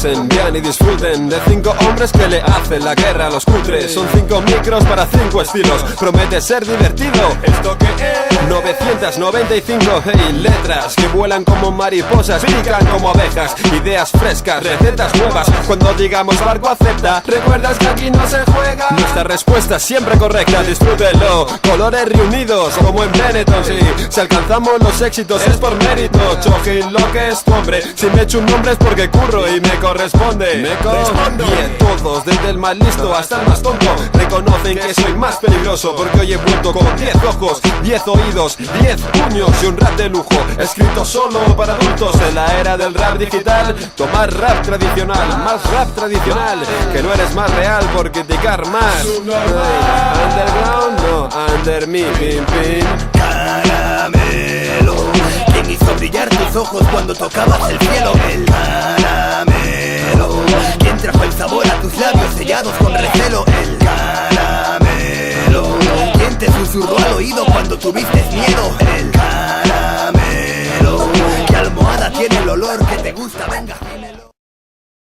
pasen bien y disfruten de 5 hombres que le hacen la guerra a los cutres. Son 5 micros para 5 estilos, promete ser divertido. ¿Esto qué es? 995, hey, letras que vuelan como mariposas, pican como abejas. Ideas frescas, recetas nuevas. Cuando digamos barco acepta, recuerdas que aquí no se juega. Nuestra respuesta siempre correcta, disfrútenlo. Colores reunidos como en Benetton, sí. Si alcanzamos los éxitos es por mérito. Chojin lo que es tu hombre. Si me echo un nombre es porque curro y me corresponde. Y todos, desde el más listo hasta el más tonto, reconocen que soy más peligroso, porque hoy he vuelto con 10 ojos, 10 oídos, 10 puños y un rap de lujo, escrito solo para adultos. En la era del rap digital, tomar rap tradicional, más rap tradicional, que no eres más real por criticar más. Underground, no, under me, pim pim. Caramelo, ¿quién hizo brillar tus ojos cuando tocabas el cielo? El caramelo, ¿quién trajo el sabor a tus labios sellados con recelo? El caramelo, ¿quién te susurró al oído cuando tuviste miedo? El caramelo,